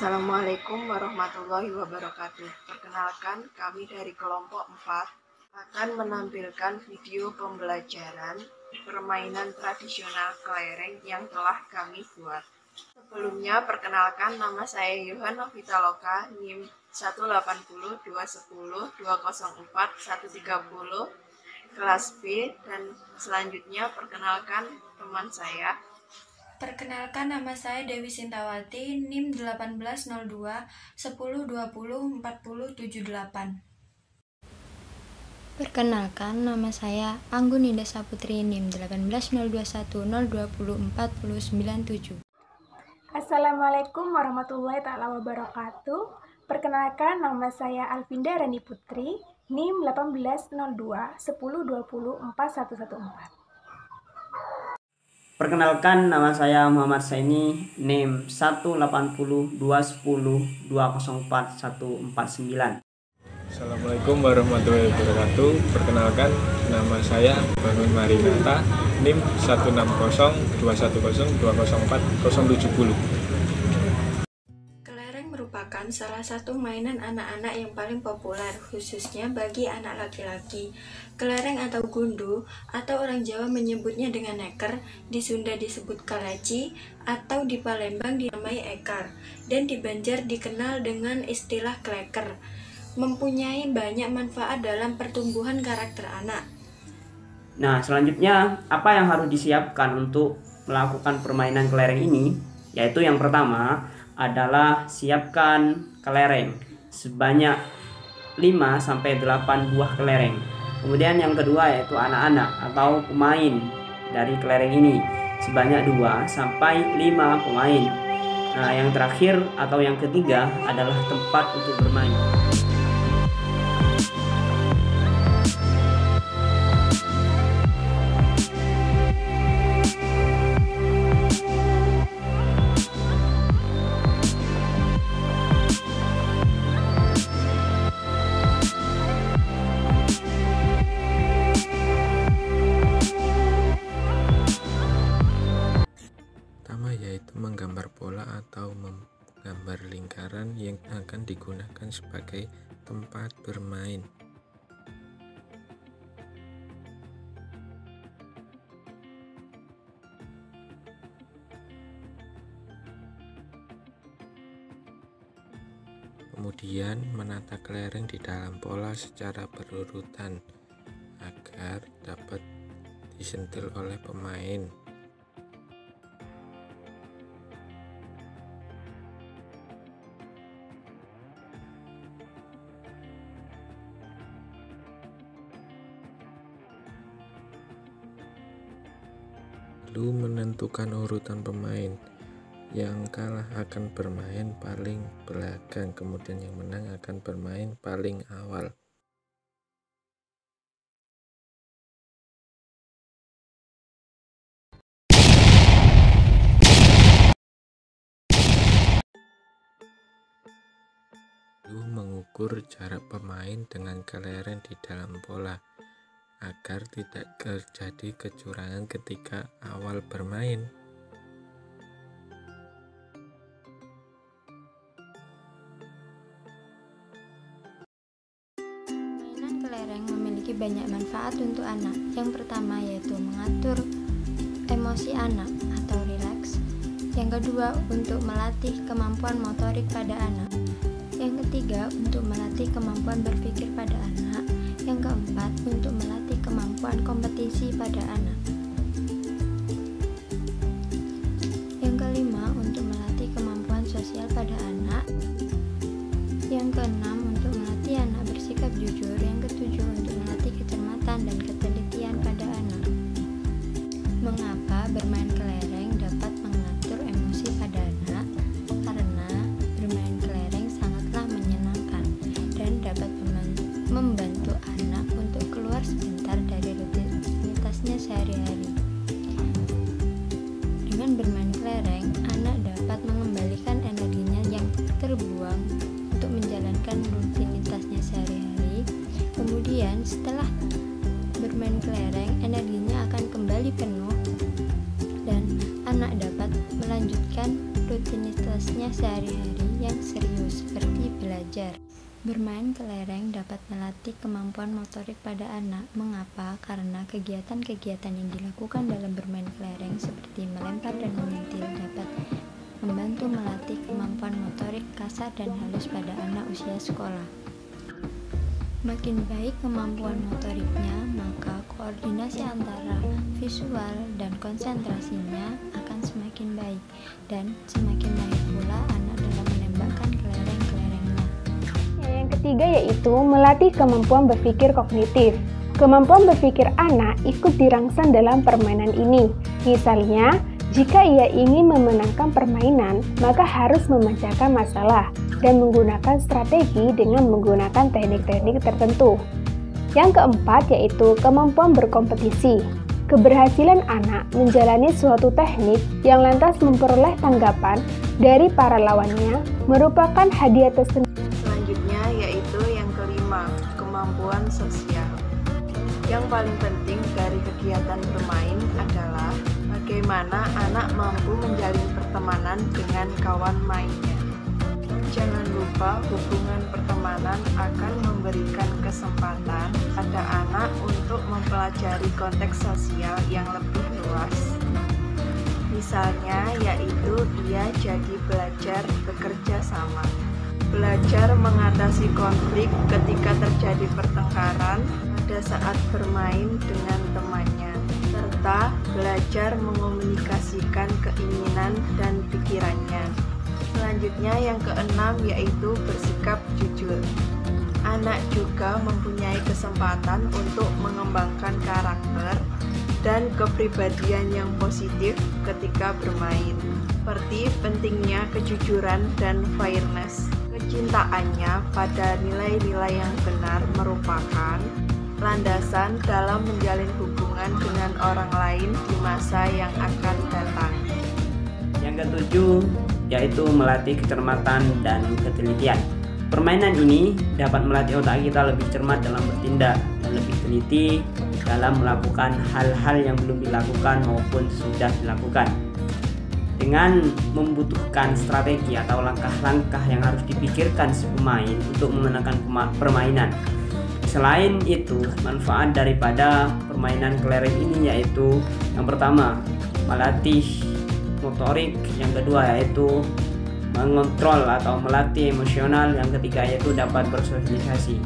Assalamualaikum warahmatullahi wabarakatuh. Perkenalkan, kami dari kelompok 4 akan menampilkan video pembelajaran permainan tradisional kelereng yang telah kami buat. Sebelumnya, perkenalkan, nama saya Yohan Novitaloka, NIM 180 210 204 130 kelas B, dan selanjutnya perkenalkan teman saya. Perkenalkan, nama saya Dewi Sintawati, NIM 1802 10 20 40 78. Perkenalkan, nama saya Anggun Indah Saputri, NIM 18021 020 40 97. Assalamualaikum warahmatullahi wabarakatuh. Perkenalkan, nama saya Alvinda Rani Putri, NIM 1802 10 20 4114. Perkenalkan, nama saya Muhammad Saini, NIM 180 210 204 149. Assalamualaikum warahmatullahi wabarakatuh. Perkenalkan, nama saya Bangun Marinata, NIM 160 210 204 070. Kelereng merupakan salah satu mainan anak-anak yang paling populer, khususnya bagi anak laki-laki. Kelereng atau gundu, atau orang Jawa menyebutnya dengan eker, di Sunda disebut kaleci, atau di Palembang dinamai ekar, dan di Banjar dikenal dengan istilah kleker. Mempunyai banyak manfaat dalam pertumbuhan karakter anak. Nah, selanjutnya apa yang harus disiapkan untuk melakukan permainan kelereng ini? Yaitu yang pertama adalah siapkan kelereng sebanyak 5-8 buah kelereng. Kemudian yang kedua yaitu anak-anak atau pemain dari kelereng ini sebanyak 2-5 pemain. Nah, yang terakhir atau yang ketiga adalah tempat untuk bermain. Yaitu menggambar bola atau menggambar lingkaran yang akan digunakan sebagai tempat bermain. Kemudian menata kelereng di dalam pola secara berurutan agar dapat disentil oleh pemain. Lalu menentukan urutan pemain. Yang kalah akan bermain paling belakang, kemudian yang menang akan bermain paling awal. Lalu mengukur jarak pemain dengan kelereng di dalam bola agar tidak terjadi kecurangan ketika awal bermain. Mainan kelereng memiliki banyak manfaat untuk anak. Yang pertama yaitu mengatur emosi anak atau rileks. Yang kedua, untuk melatih kemampuan motorik pada anak. Yang ketiga, untuk melatih kemampuan berpikir pada anak. Yang keempat, untuk melatih kemampuan kompetisi pada anak. Yang kelima, untuk melatih kemampuan sosial pada anak. Yang keenam, untuk melatih anak bersikap jujur. Yang ketujuh, untuk melatih kecermatan dan ketelitian pada anak. Mengapa bermain kelereng dapat mengatur emosi pada anak? Karena bermain kelereng sangatlah menyenangkan dan dapat membantu anak untuk keluar sebentar dari rutinitasnya sehari-hari. Dengan bermain kelereng, anak dapat mengembalikan energinya yang terbuang untuk menjalankan rutinitasnya sehari-hari. Kemudian setelah bermain kelereng, energinya akan kembali penuh dan anak dapat melanjutkan rutinitasnya sehari-hari yang belajar. Bermain kelereng dapat melatih kemampuan motorik pada anak. Mengapa? Karena kegiatan-kegiatan yang dilakukan dalam bermain kelereng seperti melempar dan menyentil dapat membantu melatih kemampuan motorik kasar dan halus pada anak usia sekolah. Makin baik kemampuan motoriknya, maka koordinasi antara visual dan konsentrasinya akan semakin baik, dan semakin mahir pula anak dalam menembakkan kelereng-kelerengnya. Yang ketiga yaitu melatih kemampuan berpikir kognitif. Kemampuan berpikir anak ikut dirangsang dalam permainan ini. Misalnya, jika ia ingin memenangkan permainan, maka harus memecahkan masalah dan menggunakan strategi dengan menggunakan teknik-teknik tertentu. Yang keempat yaitu kemampuan berkompetisi. Keberhasilan anak menjalani suatu teknik yang lantas memperoleh tanggapan dari para lawannya merupakan hadiah tersendiri. Selanjutnya yaitu yang kelima, kemampuan sosial. Yang paling penting dari kegiatan bermain adalah bagaimana anak mampu menjalin pertemanan dengan kawan mainnya. Jangan lupa hubungan pertemanan akan memberikan kesempatan pada anak untuk mempelajari konteks sosial yang lebih luas. Misalnya yaitu ia jadi belajar bekerja sama, belajar mengatasi konflik ketika terjadi pertengkaran pada saat bermain dengan temannya, serta belajar mengomunikasikan keinginan dan pikirannya. Selanjutnya yang keenam yaitu bersikap jujur. Anak juga mempunyai kesempatan untuk mengembangkan karakter dan kepribadian yang positif ketika bermain, seperti pentingnya kejujuran dan fairness. Kecintaannya pada nilai-nilai yang benar merupakan landasan dalam menjalin hubungan dengan orang lain di masa yang akan datang. Yang ketujuh yaitu melatih kecermatan dan ketelitian. Permainan ini dapat melatih otak kita lebih cermat dalam bertindak dan lebih teliti dalam melakukan hal-hal yang belum dilakukan maupun sudah dilakukan. Dengan membutuhkan strategi atau langkah-langkah yang harus dipikirkan si pemain untuk memenangkan permainan. Selain itu, manfaat daripada permainan kelereng ini yaitu yang pertama, melatih motorik, yang kedua yaitu mengontrol atau melatih emosional, yang ketiga yaitu dapat bersosialisasi.